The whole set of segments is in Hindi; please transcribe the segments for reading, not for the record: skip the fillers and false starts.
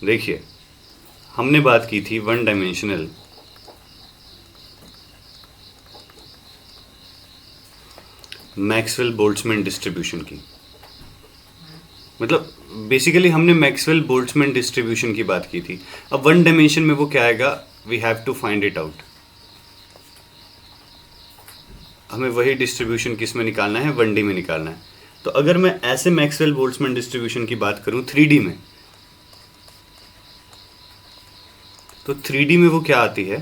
देखिए, हमने बात की थी one dimensional Maxwell Boltzmann distribution की। मतलब बेसिकली हमने मैक्सवेल बोल्ट्जमैन डिस्ट्रीब्यूशन की बात की थी। अब वन डायमेंशन में वो क्या आएगा, we have to find it out. हमें वही डिस्ट्रीब्यूशन किस में निकालना है, 1D में निकालना है। तो अगर मैं ऐसे मैक्सवेल बोल्ट्जमैन डिस्ट्रीब्यूशन की बात करूं 3D में, तो 3D में वो क्या आती है,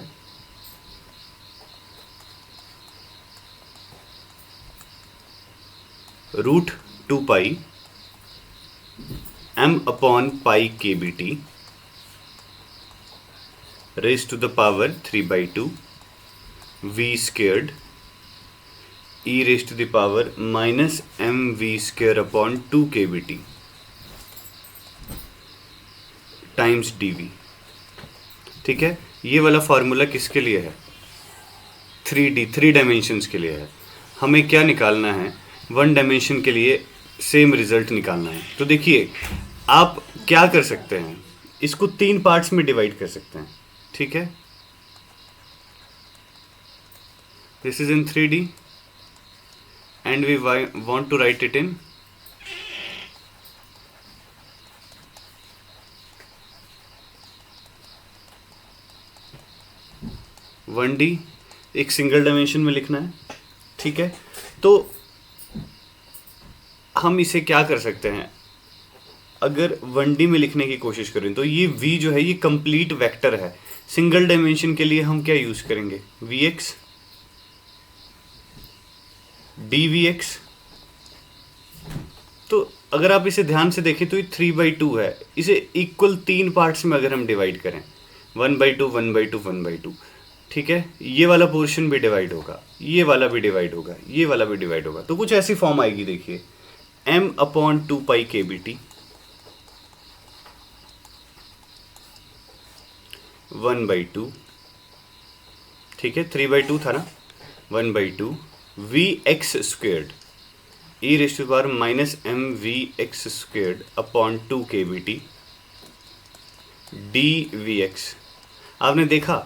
√2π m/π/kBt raised to the power 3/2 v squared e raised to the power -mv² 2kBt times dv। ठीक है, ये वाला फॉर्मूला किसके लिए है, 3 डायमेंशंस के लिए है। हमें क्या निकालना है, वन डायमेंशन के लिए सेम रिजल्ट निकालना है। तो देखिए, आप क्या कर सकते हैं, इसको 3 पार्ट्स में डिवाइड कर सकते हैं। ठीक है, this is in 3D and we want to write it in 1D, एक सिंगल डायमेंशन में लिखना है। ठीक है, तो हम इसे क्या कर सकते हैं, अगर 1D में लिखने की कोशिश करें तो ये v जो है ये कंप्लीट वेक्टर है। सिंगल डायमेंशन के लिए हम क्या यूज करेंगे, vx dvx। तो अगर आप इसे ध्यान से देखें तो ये 3/2 है। इसे इक्वल 3 पार्ट्स में अगर हम डिवाइड करें, 1/2 1/2 1/2, ठीक है, ये वाला पोर्शन भी डिवाइड होगा, ये वाला भी डिवाइड होगा, ये वाला भी डिवाइड होगा। तो कुछ ऐसी फॉर्म आएगी, देखिए m/2π/kBt 1/2, ठीक है, 3/2 था ना, 1/2 vx² e raised to the power -mvx² 2kBt dvx। आपने देखा,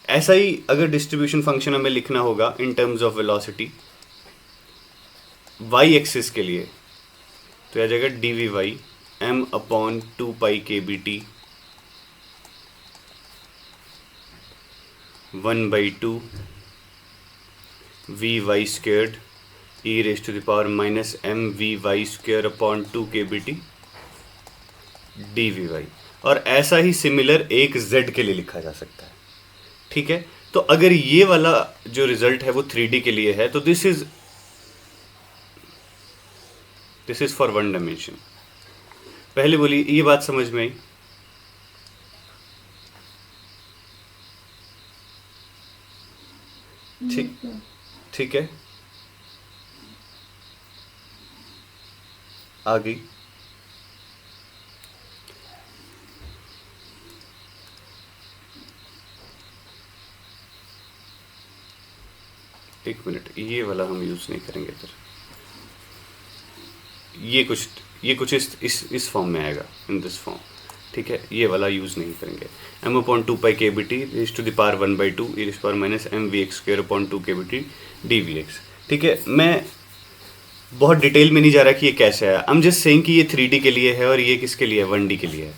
ऐसा ही अगर डिस्ट्रीब्यूशन फंक्शन हमें लिखना होगा in terms of velocity y axis के लिए, तो आ जाएगा dvy m/2π/kBt 1/2 vy² e raised to the power -mvy² 2kBt dvy। और ऐसा ही सिमिलर एक z के लिए लिखा जा सकता है। ठीक है, तो अगर ये वाला जो रिजल्ट है वो 3D के लिए है, तो this is for one dimension. पहले बोली, ये बात समझ में आई? ठीक है, आ गई। एक मिनट, ये वाला हम यूज नहीं करेंगे इधर, ये कुछ इस फॉर्म में आएगा, इन दिस फॉर्म। ठीक है, ये वाला यूज नहीं करेंगे। m/2π/kBt raised to the power 1/2 e raised to the power -mvx² 2kBt dvx। ठीक है, मैं बहुत डिटेल में नहीं जा रहा कि ये कैसे है, आई एम जस्ट सेइंग कि ये 3D के लिए है और ये किसके लिए है, 1D के लिए है।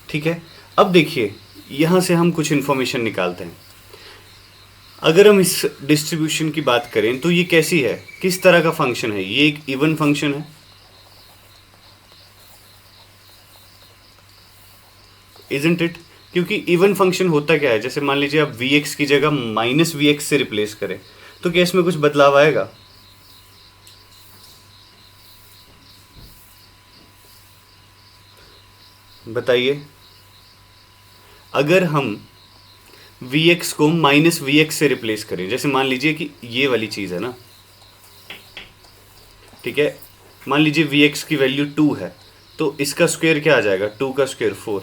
ठीक है, अब देखिए, यहाँ से हम कुछ इन्फॉर्मेशन निकालते हैं। अगर हम इस डिस्ट्रीब्यूशन की बात करें तो ये कैसी है, किस तरह का फंक्शन है, ये एक इवन फंक्शन है, इजंट इट? क्योंकि इवन फंक्शन होता क्या है, जैसे मान लीजिए आप vx की जगह -vx से रिप्लेस करें, तो क्या इसमें कुछ बदलाव आएगा? बताइए, अगर हम vx को -vx से रिप्लेस करें, जैसे मान लीजिए कि ये वाली चीज़ है ना, ठीक है, मान लीजिए vx की वैल्यू 2 है, तो इसका स्क्वायर क्या आ जाएगा, 2 का स्क्वायर 4।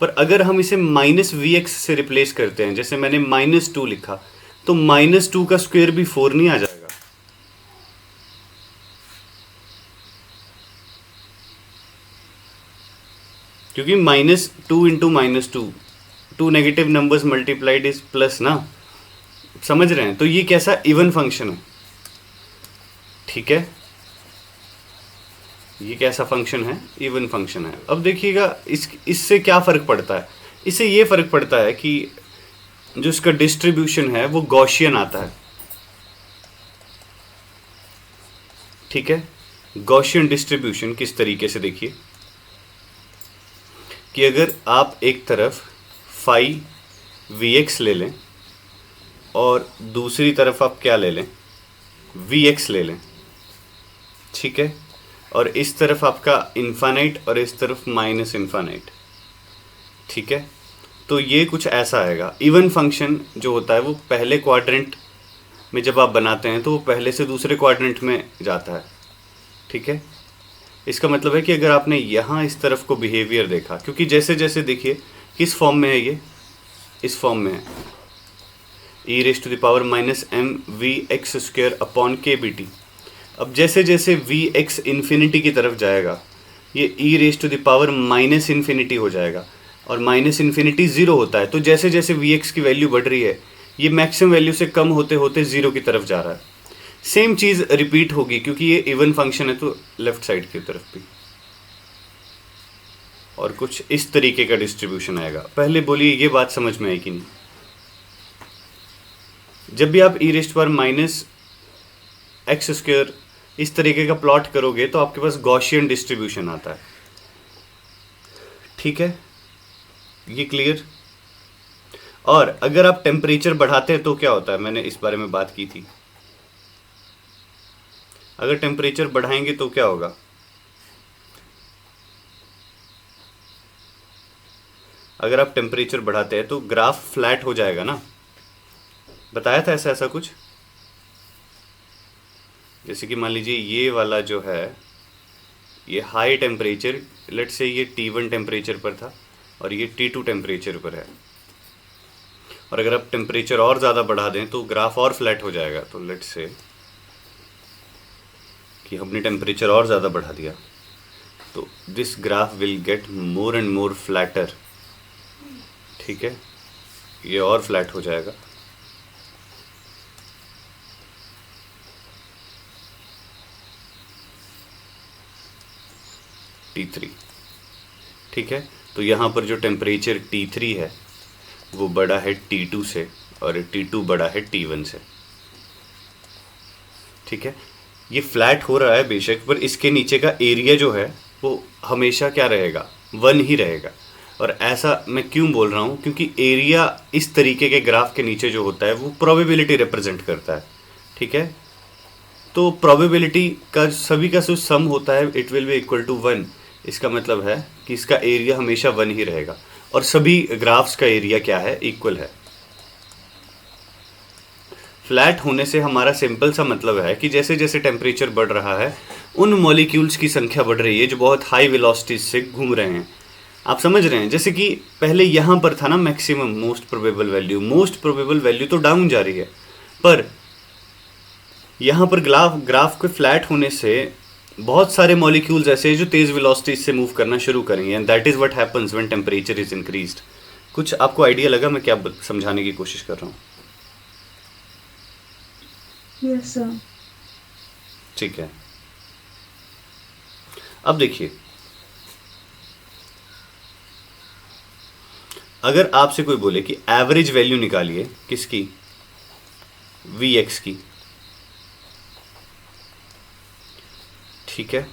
पर अगर हम इसे -vx से रिप्लेस करते हैं, जैसे मैंने -2 लिखा, तो -2 का स्क्वायर भी 4 नहीं आ जाएगा? क्योंकि -2 into -2, 2 negative numbers multiplied is plus ना, समझ रहे हैं? तो ये कैसा इवन फंक्शन है, ठीक है, ये कैसा फंक्शन है, इवन फंक्शन है। अब देखिएगा इससे क्या फ़र्क पड़ता है, इससे ये फ़र्क पड़ता है कि जो इसका डिस्ट्रीब्यूशन है वो गॉसियन आता है, ठीक है। गॉसियन डिस्ट्रीब्यूशन किस तरीके से, देखिए कि अगर आप एक तरफ फाई Vx ले लें और दूसरी तरफ आप क्या ले लें, Vx ले लें, ठीक है, और इस तरफ आपका इन्फानाइट और इस तरफ माइनस इन्फानाइट, ठीक है, तो ये कुछ ऐसा आएगा। इवन फंक्शन जो होता है वो पहले क्वाड्रेंट में जब आप बनाते हैं तो वो पहले से दूसरे क्वाड्रेंट में जाता है, ठीक है। इसका मतलब है कि अगर आपने यहाँ इस तरफ को बिहेवियर देखा, क्योंकि जैसे जैसे देखिए किस फॉर्म में है, ये इस फॉर्म में है, e⁻m⁴ अब जैसे जैसे Vx इन्फिनिटी की तरफ जाएगा ये e⁻∞ हो जाएगा, और -∞ 0 होता है, तो जैसे जैसे Vx की वैल्यू बढ़ रही है ये मैक्सिमम वैल्यू से कम होते होते 0 की तरफ जा रहा है। सेम चीज़ रिपीट होगी क्योंकि ये इवन फंक्शन है, तो लेफ्ट साइड की तरफ भी और कुछ इस तरीके का डिस्ट्रीब्यूशन आएगा। पहले बोलिए ये बात समझ में आई कि नहीं? जब भी आप e⁻x² इस तरीके का प्लॉट करोगे तो आपके पास गॉसियन डिस्ट्रीब्यूशन आता है, ठीक है, ये क्लियर। और अगर आप टेम्परेचर बढ़ाते हैं तो क्या होता है, मैंने इस बारे में बात की थी। अगर टेम्परेचर बढ़ाएंगे तो क्या होगा, अगर आप टेम्परेचर बढ़ाते हैं तो ग्राफ फ्लैट हो जाएगा ना, बताया था ऐसा कुछ। जैसे कि मान लीजिए ये वाला जो है ये हाई टेम्परेचर, लेट से ये T1 टेम्परेचर पर था और ये T2 टेम्परेचर पर है, और अगर आप टेम्परेचर और ज़्यादा बढ़ा दें तो ग्राफ और फ्लैट हो जाएगा। तो लेट से कि हमने टेम्परेचर और ज़्यादा बढ़ा दिया तो this graph will get more and more flatter, ठीक है, ये और फ्लैट हो जाएगा। T3, ठीक है, तो यहाँ पर जो टेम्परेचर T3 है वो बड़ा है T2 से और T2 बड़ा है T1 से, ठीक है। ये फ्लैट हो रहा है बेशक, पर इसके नीचे का एरिया जो है वो हमेशा क्या रहेगा, 1 ही रहेगा। और ऐसा मैं क्यों बोल रहा हूँ, क्योंकि एरिया इस तरीके के ग्राफ के नीचे जो होता है वो प्रोबेबिलिटी रिप्रेजेंट करता है, ठीक है। तो प्रोबेबिलिटी का सभी का जो सम होता है it will be equal to 1। इसका मतलब है कि इसका एरिया हमेशा 1 ही रहेगा, और सभी ग्राफ्स का एरिया क्या है, इक्वल है। फ्लैट होने से हमारा सिंपल सा मतलब है कि जैसे जैसे टेम्परेचर बढ़ रहा है उन मॉलिक्यूल्स की संख्या बढ़ रही है जो बहुत हाई वेलोसिटीज से घूम रहे हैं। आप समझ रहे हैं, जैसे कि पहले यहाँ पर था ना मैक्सिमम मोस्ट प्रोबेबल वैल्यू तो डाउन जा रही है, पर यहाँ पर ग्राफ के फ्लैट होने से बहुत सारे मॉलिक्यूल्स ऐसे हैं जो तेज़ वेलोसिटीज से मूव करना शुरू करेंगे, and that is what happens when temperature is increased. कुछ आपको आइडिया लगा मैं क्या समझाने की कोशिश कर रहा हूँ? Yes sir. ठीक है, अब देखिए अगर आपसे कोई बोले कि एवरेज वैल्यू निकालिए किसकी, Vx की, ठीक है,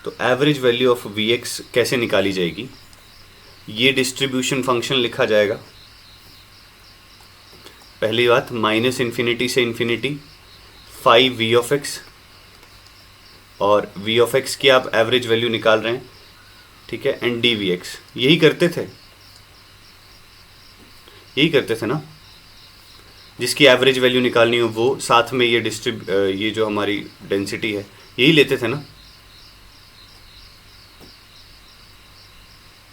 तो एवरेज वैल्यू ऑफ Vx कैसे निकाली जाएगी, ये डिस्ट्रीब्यूशन फंक्शन लिखा जाएगा। पहली बात -∞ से ∞ 5v ऑफ x, और v ऑफ x की आप एवरेज वैल्यू निकाल रहे हैं, ठीक है, एंड dvx, यही करते थे ना, जिसकी एवरेज वैल्यू निकालनी हो वो साथ में ये जो हमारी डेंसिटी है यही लेते थे ना,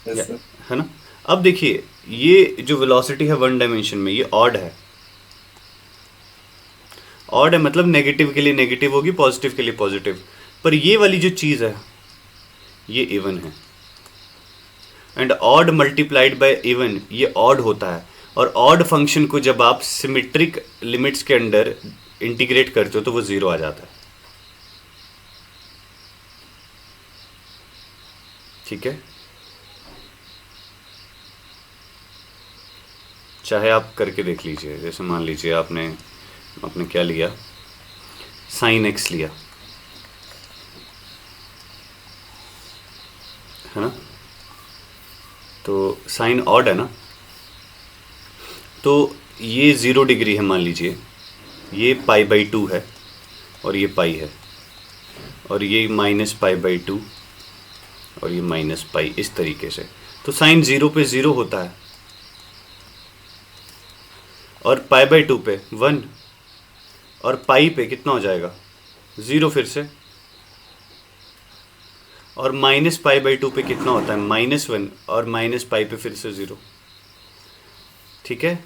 yes, है ना। अब देखिए ये जो वेलोसिटी है 1 डायमेंशन में ये ऑड है, मतलब नेगेटिव के लिए नेगेटिव होगी, पॉजिटिव के लिए पॉजिटिव, पर ये वाली जो चीज़ है ये इवन है, and odd multiplied by even ये ऑड होता है, और ऑड फंक्शन को जब आप सिमेट्रिक लिमिट्स के अंडर इंटीग्रेट करते हो तो वो जीरो आ जाता है। ठीक है, चाहे आप करके देख लीजिए। जैसे मान लीजिए आपने क्या लिया, साइन एक्स लिया, है ना, तो साइन ऑड है ना, तो ये 0 डिग्री है मान लीजिए, ये π/2 है और ये पाई है, और ये -π/2 और ये -π, इस तरीके से। तो साइन 0 पे 0 होता है, और π/2 पे 1, और पाई पे कितना हो जाएगा 0 फिर से, और -π/2 पे कितना होता है -1, और -π पे फिर से 0। ठीक है,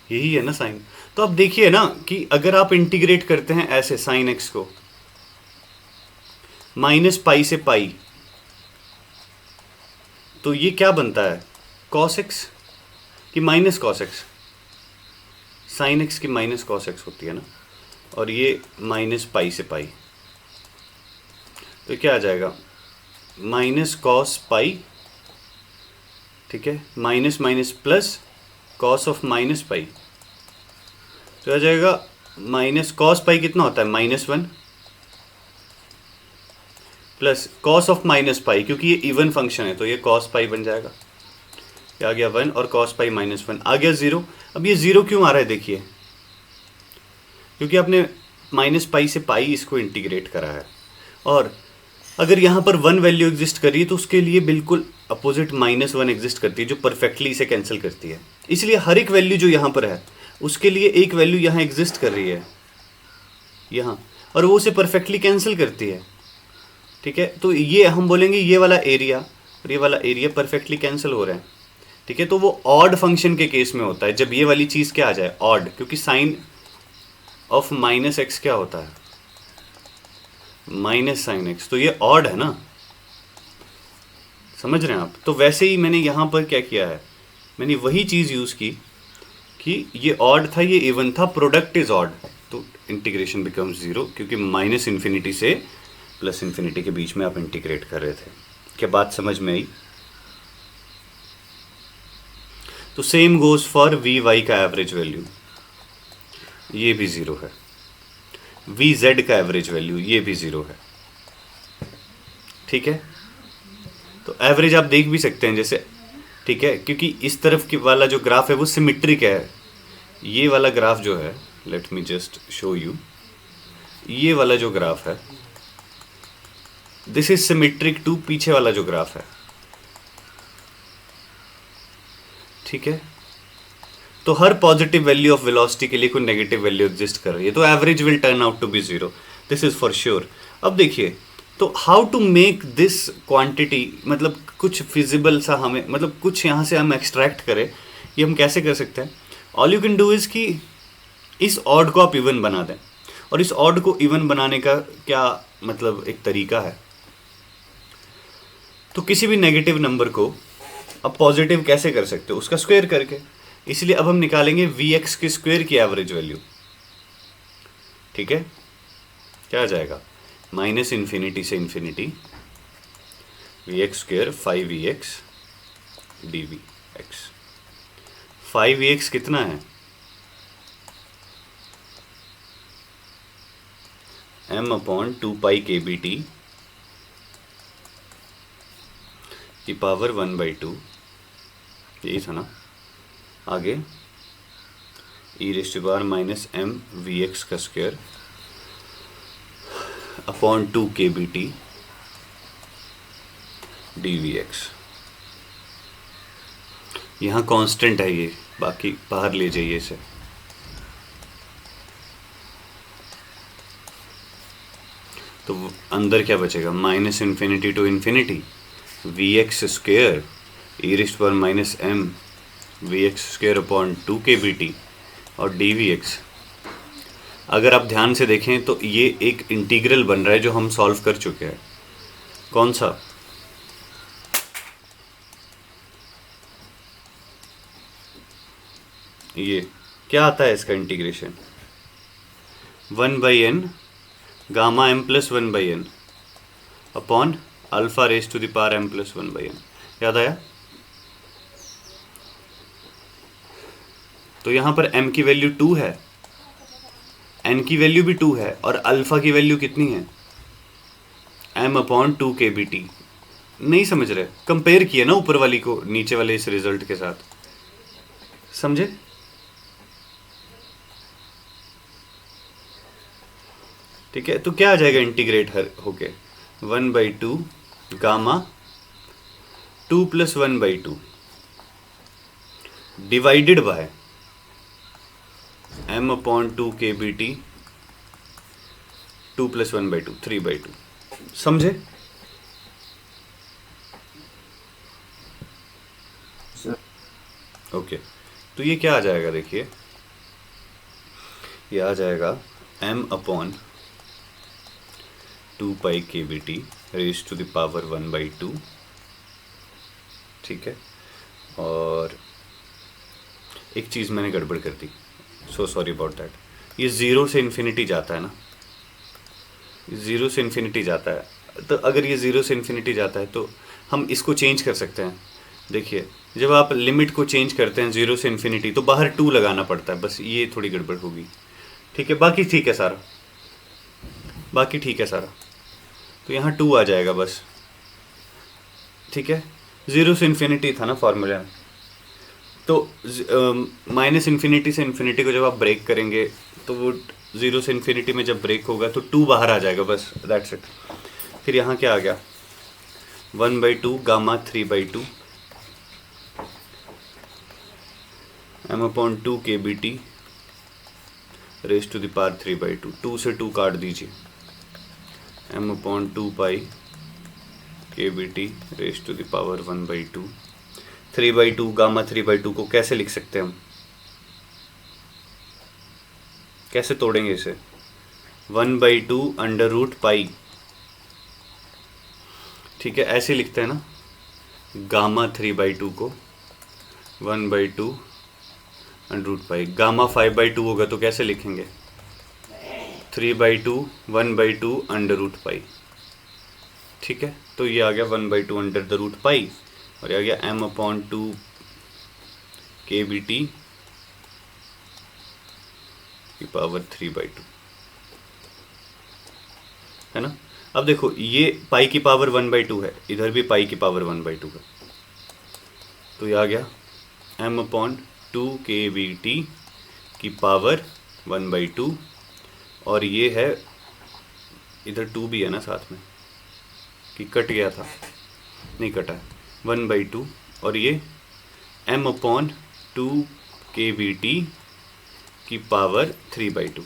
यही है ना साइन। तो अब देखिए ना कि अगर आप इंटीग्रेट करते हैं ऐसे साइन एक्स को -π से पाई, तो ये क्या बनता है, cos x कि minus cos x, sine x की माइनस cos x होती है ना, और ये -π से पाई, तो क्या आ जाएगा -cos π, ठीक है, minus minus plus cos of -π, तो आ जाएगा -cos π कितना होता है -1 प्लस cos ऑफ -π, क्योंकि ये इवन फंक्शन है तो ये cos π बन जाएगा, ये आ गया 1 और cos π -1 आ गया 0। अब ये 0 क्यों आ रहा है देखिए, क्योंकि आपने -π से पाई इसको इंटीग्रेट करा है, और अगर यहाँ पर 1 वैल्यू एग्जिस्ट कर रही है तो उसके लिए बिल्कुल अपोजिट -1 एग्जिस्ट करती है जो परफेक्टली इसे कैंसिल करती है। इसलिए हर एक वैल्यू जो यहाँ पर है उसके लिए एक वैल्यू यहाँ एग्जिस्ट कर रही है यहाँ, और वो उसे परफेक्टली कैंसिल करती है। ठीक है, तो ये हम बोलेंगे ये वाला एरिया और ये वाला एरिया परफेक्टली कैंसिल हो रहे हैं। ठीक है, तो वो ऑड फंक्शन के केस में होता है जब ये वाली चीज़ क्या आ जाए ऑड, क्योंकि साइन ऑफ -x क्या होता है -sin x, तो ये ऑड है ना, समझ रहे हैं आप। तो वैसे ही मैंने यहाँ पर क्या किया है, मैंने वही चीज़ यूज़ की कि ये ऑड था ये इवन था, प्रोडक्ट इज ऑड, तो इंटीग्रेशन बिकम्स 0, क्योंकि -∞ से +∞ के बीच में आप इंटीग्रेट कर रहे थे। क्या बात समझ में आई? तो सेम गोज फॉर vy का एवरेज वैल्यू, ये भी 0 है, vz का एवरेज वैल्यू ये भी 0 है। ठीक है, तो एवरेज आप देख भी सकते हैं जैसे, ठीक है, क्योंकि इस तरफ की वाला जो ग्राफ है वो सिमेट्रिक है, ये वाला ग्राफ जो है, let me just show you, ये वाला जो ग्राफ है दिस इज सिमेट्रिक टू पीछे वाला जो ग्राफ है। ठीक है, तो हर पॉजिटिव वैल्यू ऑफ वेलोसिटी के लिए कोई नेगेटिव वैल्यू एग्जिस्ट कर रही है, तो average will turn out to be 0, this is for sure. अब देखिए, तो how to make this quantity, मतलब कुछ फिजिबल सा हमें, मतलब कुछ यहाँ से हम एक्सट्रैक्ट करें, ये हम कैसे कर सकते हैं? All you can do is कि इस ऑड को आप इवन बना दें, और इस ऑड को इवन बनाने का क्या मतलब एक तरीका है, तो किसी भी नेगेटिव नंबर को अब पॉजिटिव कैसे कर सकते हो, उसका स्क्वायर करके। इसलिए अब हम निकालेंगे vx के स्क्वायर की एवरेज वैल्यू। ठीक है, क्या आ जाएगा -∞ से ∞ vx² 5vx dvx। 5vx कितना है, m/2π kbt की पावर 1/2, यही था ना। आगे e⁻m vx का स्क्वायर अपॉन 2 kbt dvx। यहाँ कांस्टेंट है ये, बाकी बाहर ले जाइए इसे। तो अंदर क्या बचेगा, -∞ to ∞ vx square e⁻m vx square upon 2 kbt और dvx। अगर आप ध्यान से देखें तो ये एक इंटीग्रल बन रहा है जो हम सॉल्व कर चुके हैं। कौन सा? ये क्या आता है इसका integration, 1/n gamma m plus 1/n upon alpha raise to the power m plus 1/n। याद आया? तो यहाँ पर m की वैल्यू 2 है, n की वैल्यू भी 2 है और अल्फा की वैल्यू कितनी है, m अपॉन 2 kBt। नहीं समझ रहे? कंपेयर किया ना ऊपर वाली को नीचे वाले इस रिजल्ट के साथ, समझे? ठीक है, तो क्या आ जाएगा इंटीग्रेट होके 1/2 gamma 2 plus 1/2 divided by m upon 2 kBt 2 plus 1/2 3/2। समझे? ओके तो ये क्या आ जाएगा, देखिए ये आ जाएगा m upon 2 pi kBt raise to the power 1/2। ठीक है, और एक चीज़ मैंने गड़बड़ कर दी, सो सॉरी अबाउट दैट। ये ज़ीरो से इन्फिनिटी जाता है ना, ज़ीरो से इन्फिनिटी जाता है, तो अगर ये ज़ीरो से इन्फिनिटी जाता है तो हम इसको चेंज कर सकते हैं। देखिए जब आप लिमिट को चेंज करते हैं ज़ीरो से इन्फिनिटी तो बाहर 2 लगाना पड़ता है, बस ये थोड़ी गड़बड़ होगी। ठीक है, बाकी ठीक है सारा, बाकी ठीक है सारा। तो यहाँ 2 आ जाएगा बस। ठीक है, ज़ीरो से इन्फिनिटी था ना फॉर्मूला में, तो माइनस इन्फिनिटी से इन्फिनिटी को जब आप ब्रेक करेंगे तो वो ज़ीरो से इन्फिनिटी में जब ब्रेक होगा तो 2 बाहर आ जाएगा, बस दैट्स इट। फिर यहाँ क्या आ गया, 1/2 gamma 3/2 m upon 2 kBt raise to the power 3/2। 2 से 2 काट दीजिए, m upon 2 pi kBt raise to the power 1/2। 3/2 gamma 3/2 को कैसे लिख सकते हैं हम, कैसे तोड़ेंगे इसे, 1/2 अंडर रूट पाई। ठीक है, ऐसे लिखते हैं ना, गामा 3/2 को 1/2 अंडर रूट पाई। गामा 5/2 होगा तो कैसे लिखेंगे, 3/2 1/2 अंडर रूट पाई। ठीक है, तो ये आ गया 1/2 अंडर द रूट पाई, और ये आ गया m अपॉन 2 kBt की पावर 3/2, है ना। अब देखो ये पाई की पावर 1/2 है, इधर भी पाई की पावर 1/2 है, तो ये आ गया m अपॉन 2 kBt की पावर 1/2, और ये है इधर 2 भी है ना साथ में, कि कट गया था, नहीं कटा है, 1/2, और ये m अपॉन 2 kBt की पावर 3/2।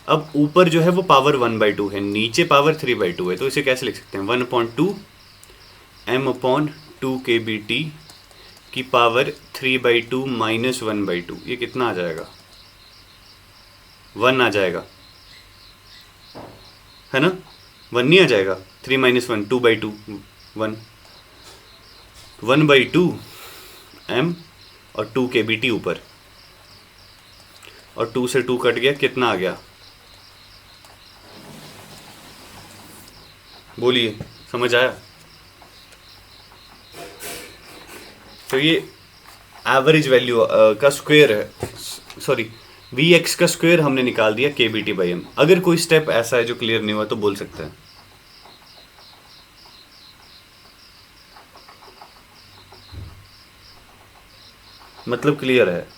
अब ऊपर जो है वो पावर 1/2 है, नीचे पावर 3/2 है, तो इसे कैसे लिख सकते हैं, 1/2 m अपॉन 2 kBt की पावर 3/2 माइनस 1/2। ये कितना आ जाएगा, 1 आ जाएगा, है ना। 1 नहीं आ जाएगा, 3 माइनस 1 2/2 1, 1/2 m और 2 kBt ऊपर, और 2 से 2 कट गया, कितना आ गया, बोलिए, समझ आया। तो ये एवरेज वैल्यू का स्क्वायर है, सॉरी Vx का स्क्वायर हमने निकाल दिया kBt/m। अगर कोई स्टेप ऐसा है जो क्लियर नहीं हुआ तो बोल सकते हैं। मतलब क्लियर है,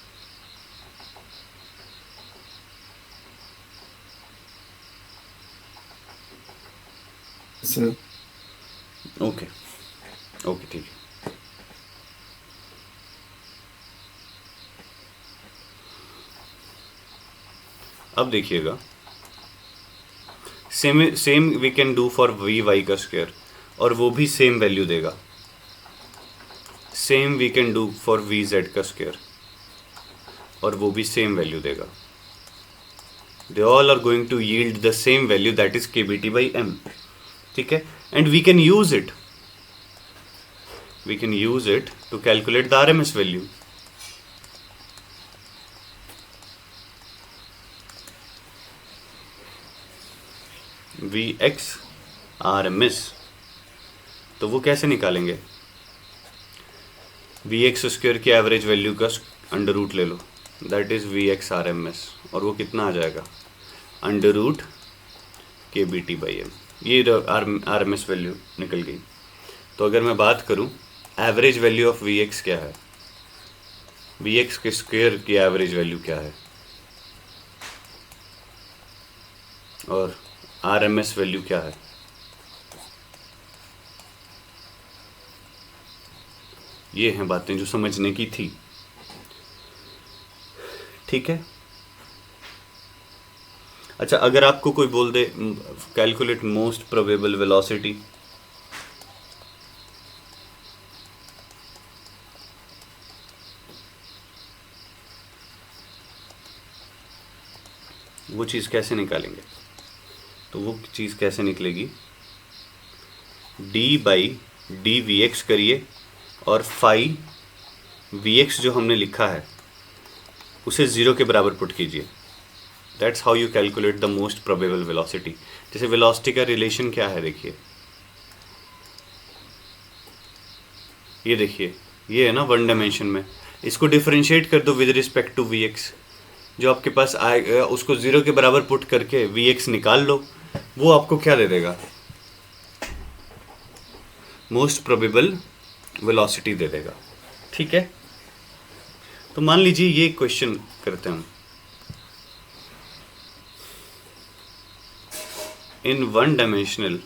सर। ओके ओके ठीक है। अब देखिएगा, same we can do for Vy का स्क्वायर, और वो भी सेम वैल्यू देगा। Same we can do for Vz का स्क्वायर, और वो भी सेम वैल्यू देगा। They all are going to yield the same value, that is kBt/m। ठीक है, and we can use it, we can use it to calculate the RMS value. V X R M S, तो वो कैसे निकालेंगे? वी एक्स स्क्वायर की एवरेज वैल्यू का अंडर रूट ले लो, that is V X R M S, और वो कितना आ जाएगा? Under root K B T by M. ये आर एम एस वैल्यू निकल गई। तो अगर मैं बात करूं average value of V X क्या है, वी एक्स के स्क्वायर की एवरेज वैल्यू क्या है, और आर एम एस वैल्यू क्या है, ये हैं बातें जो समझने की थी। ठीक है। अच्छा, अगर आपको कोई बोल दे कैलकुलेट मोस्ट प्रोबेबल वेलोसिटी, वो चीज़ कैसे निकालेंगे? तो वो चीज़ कैसे निकलेगी? D by D V X करिए और फाई वी एक्स जो हमने लिखा है उसे ज़ीरो के बराबर पुट कीजिए। That's how you calculate the most probable velocity. जैसे वेलोसिटी का रिलेशन क्या है, देखिए ये देखिए, ये है ना वन डायमेंशन में, इसको डिफरेंशिएट कर दो with respect to V X, जो आपके पास आएगा उसको ज़ीरो के बराबर पुट करके वी एक्स निकाल लो, वो आपको क्या दे देगा? मोस्ट प्रोबेबल वेलोसिटी दे देगा। ठीक है। तो मान लीजिए ये क्वेश्चन करते हैं हम, in one dimensional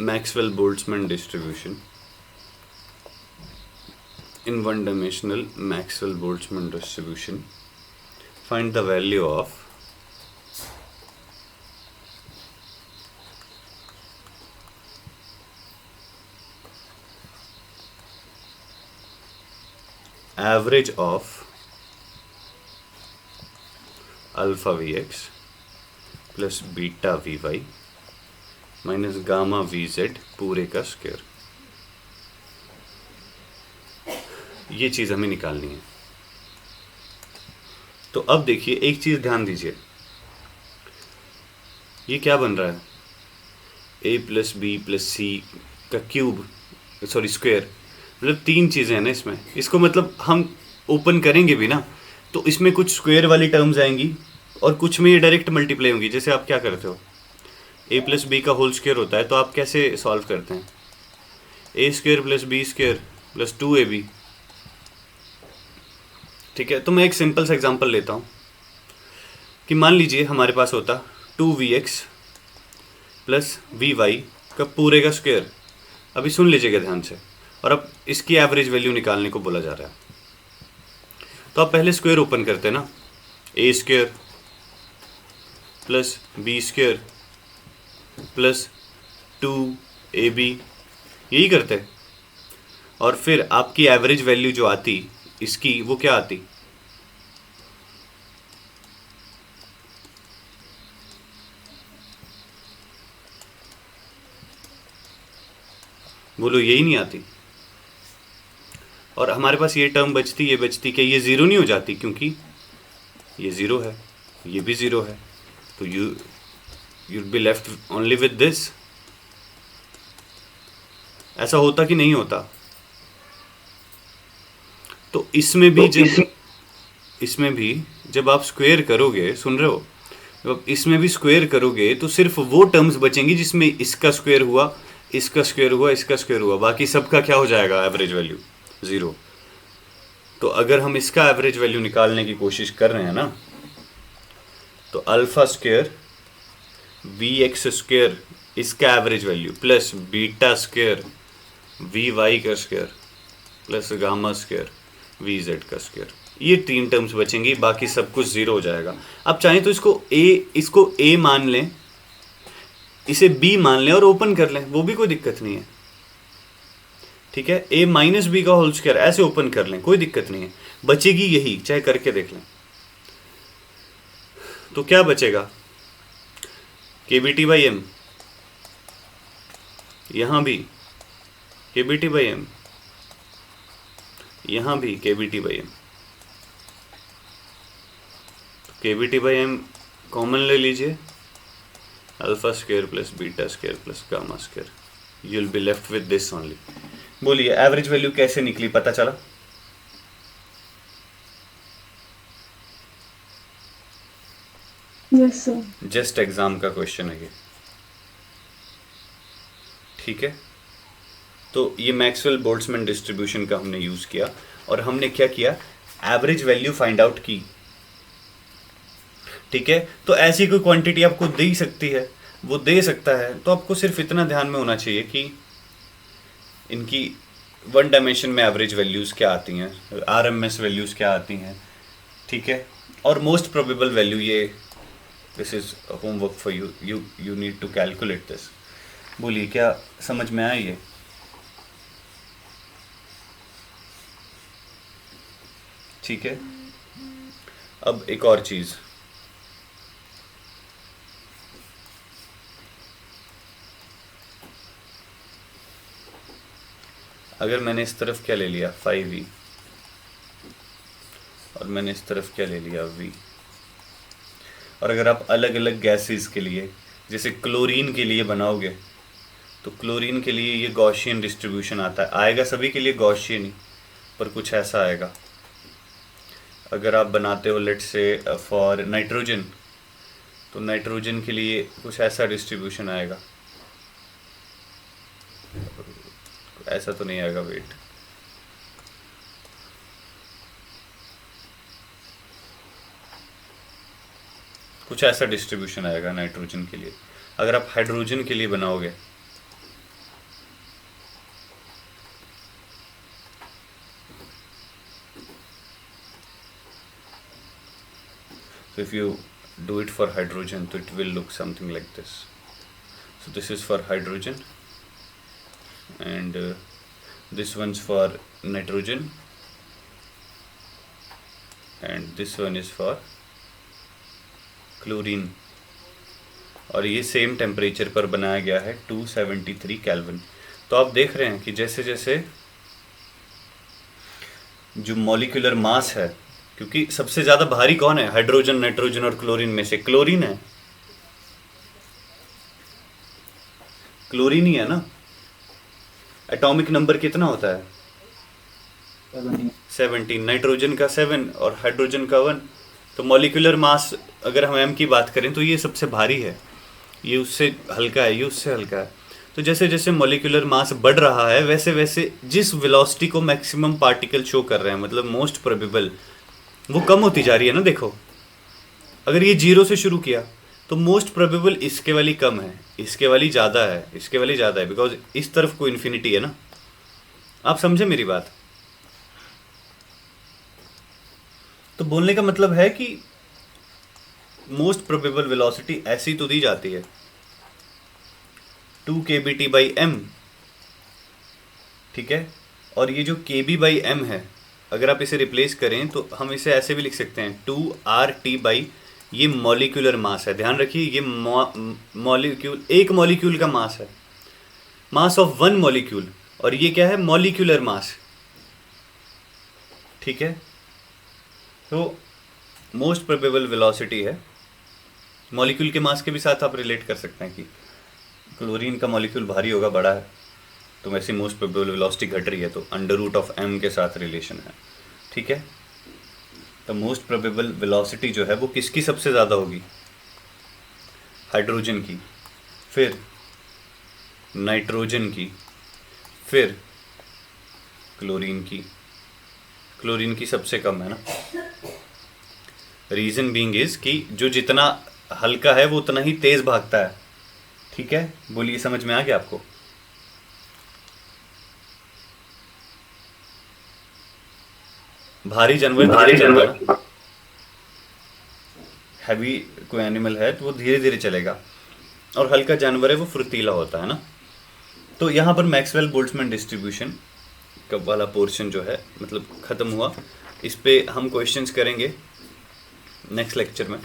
Maxwell-Boltzmann distribution, in one-dimensional Maxwell-Boltzmann distribution, find the value of average of alpha Vx plus beta Vy minus gamma V Z पूरे का स्क्वायर। ये चीज़ हमें निकालनी है। तो अब देखिए एक चीज़ ध्यान दीजिए, ये क्या बन रहा है? a प्लस बी प्लस सी का क्यूब, सॉरी स्क्वायर, मतलब तीन चीज़ें हैं ना इसमें। इसको मतलब हम ओपन करेंगे भी ना तो इसमें कुछ स्क्वायर वाली टर्म्स आएंगी और कुछ में ये डायरेक्ट मल्टीप्लाई होंगी। जैसे आप क्या करते हो, ए प्लस बी का होल स्क्वायर होता है तो आप कैसे सॉल्व करते हैं? A square plus B square plus 2ab। ठीक है। तो मैं एक सिंपल सा एग्जांपल लेता हूँ कि मान लीजिए हमारे पास होता 2vx प्लस vy का पूरे का स्क्वायर। अभी सुन लीजिएगा ध्यान से, और अब इसकी एवरेज वैल्यू निकालने को बोला जा रहा है। तो आप पहले स्क्वायर ओपन करते हैं ना, A square plus B square plus 2ab, यही करते हैं। और फिर आपकी एवरेज वैल्यू जो आती इसकी, वो क्या आती? बोलो, यही नहीं आती। और हमारे पास ये टर्म बचती, ये बचती, क्या ये ज़ीरो नहीं हो जाती? क्योंकि ये ज़ीरो है, ये भी ज़ीरो है, तो you'd be left only with this। ऐसा होता कि नहीं होता? तो इसमें भी जब आप स्क्वायर करोगे, सुन रहे हो, जब आप इसमें भी स्क्वायर करोगे तो सिर्फ वो टर्म्स बचेंगी जिसमें इसका स्क्वायर हुआ, इसका स्क्वायर हुआ, इसका स्क्वायर हुआ, बाकी सबका क्या हो जाएगा? Average value zero. तो अगर हम इसका एवरेज वैल्यू निकालने की कोशिश कर रहे हैं ना, तो alpha square V X square इसका average value plus beta square V Y का square plus gamma square V Z का स्क्वायर, ये तीन टर्म्स बचेंगी, बाकी सब कुछ ज़ीरो हो जाएगा। आप चाहें तो इसको ए मान लें, इसे बी मान लें और ओपन कर लें, वो भी कोई दिक्कत नहीं है। ठीक है। ए माइनस बी का होल स्क्वायर ऐसे ओपन कर लें, कोई दिक्कत नहीं है, बचेगी यही, चाहे करके देख लें। तो क्या बचेगा? के बी टी बाई एम, यहां भी K B T by M, यहाँ भी K B T by M, K B T by M common ले लीजिए, alpha square plus beta square plus gamma square, you will be left with this only. बोलिए एवरेज वैल्यू कैसे निकली, पता चला? Yes sir. जस्ट एग्जाम का क्वेश्चन है ये, ठीक है। तो ये मैक्सवेल बोल्ट्जमैन डिस्ट्रीब्यूशन का हमने यूज किया और हमने क्या किया, एवरेज वैल्यू फाइंड आउट की, ठीक है। तो ऐसी कोई क्वांटिटी आपको दे ही सकती है, वो दे सकता है, तो आपको सिर्फ इतना ध्यान में होना चाहिए कि इनकी वन डायमेंशन में एवरेज वैल्यूज क्या आती हैं, आरएमएस वैल्यूज क्या आती हैं, ठीक है। और मोस्ट प्रोबेबल वैल्यू, ये this is homework for you, you need to calculate this. बोलिए क्या समझ में आया ये? ठीक है। अब एक और चीज, अगर मैंने इस तरफ क्या ले लिया 5v और मैंने इस तरफ क्या ले लिया v, और अगर आप अलग अलग गैसेस के लिए, जैसे क्लोरीन के लिए बनाओगे, तो क्लोरीन के लिए ये गॉसियन डिस्ट्रीब्यूशन आता है, आएगा सभी के लिए गॉसियन ही, पर कुछ ऐसा आएगा। अगर आप बनाते हो लेट्स से फॉर नाइट्रोजन, तो नाइट्रोजन के लिए कुछ ऐसा डिस्ट्रीब्यूशन आएगा, ऐसा तो नहीं आएगा, वेट, कुछ ऐसा डिस्ट्रीब्यूशन आएगा नाइट्रोजन के लिए। अगर आप हाइड्रोजन के लिए बनाओगे, so if you do it for hydrogen, so it will look something like this. So this is for hydrogen and this one's for nitrogen and this one is for chlorine, और ये सेम टेम्परेचर पर बनाया गया है 273 केल्विन। तो आप देख रहे हैं कि जैसे जैसे जो मॉलिक्यूलर मास है, क्योंकि सबसे ज़्यादा भारी कौन है, हाइड्रोजन, नाइट्रोजन और क्लोरीन में से क्लोरीन है, क्लोरीन ही है ना। एटॉमिक नंबर कितना होता है 17, नाइट्रोजन का 7 और हाइड्रोजन का 1। तो मॉलिक्यूलर मास अगर हम m की बात करें तो ये सबसे भारी है, ये उससे हल्का है, ये उससे हल्का है। तो जैसे जैसे मॉलिक्यूलर मास बढ़ रहा है वैसे वैसे जिस वेलोसिटी को मैक्सिमम पार्टिकल शो कर रहे हैं, मतलब मोस्ट प्रोबेबल, वो कम होती जा रही है ना। देखो अगर ये 0 से शुरू किया तो मोस्ट प्रोबेबल इसके वाली कम है, इसके वाली ज़्यादा है, इसके वाली ज़्यादा है, बिकॉज इस तरफ को इन्फिनिटी है ना। आप समझे मेरी बात? तो बोलने का मतलब है कि मोस्ट प्रोबेबल वेलोसिटी ऐसी तो दी जाती है 2 kBT/m, ठीक है। और ये जो kB/m है, अगर आप इसे रिप्लेस करें तो हम इसे ऐसे भी लिख सकते हैं 2RT/, ये मॉलिक्यूलर मास है। ध्यान रखिए ये मॉलिक्यूल, एक मॉलिक्यूल का मास है, मास ऑफ वन मॉलिक्यूल, और ये क्या है, मॉलिक्यूलर मास, ठीक है। तो मोस्ट प्रोबेबल वेलोसिटी है, मॉलिक्यूल के मास के भी साथ आप रिलेट कर सकते हैं कि क्लोरीन का मॉलिक्यूल भारी होगा, बड़ा है, तो वैसे मोस्ट प्रोबेबल वेलोसिटी घट रही है, तो √m के साथ रिलेशन है, ठीक है। तो मोस्ट प्रोबेबल वेलोसिटी जो है वो किसकी सबसे ज़्यादा होगी, हाइड्रोजन की, फिर नाइट्रोजन की, फिर क्लोरीन की। क्लोरीन की सबसे कम है ना। रीज़न बीइंग इज कि जो जितना हल्का है वो उतना ही तेज भागता है, ठीक है। बोलिए समझ में आ गया आपको? भारी जानवर हैवी कोई एनिमल है तो वो धीरे धीरे चलेगा, और हल्का जानवर है वो फुर्तीला होता है ना। तो यहाँ पर मैक्सवेल बोल्ट्जमैन डिस्ट्रीब्यूशन का वाला पोर्शन जो है मतलब ख़त्म हुआ। इस पे हम क्वेश्चंस करेंगे नेक्स्ट लेक्चर में।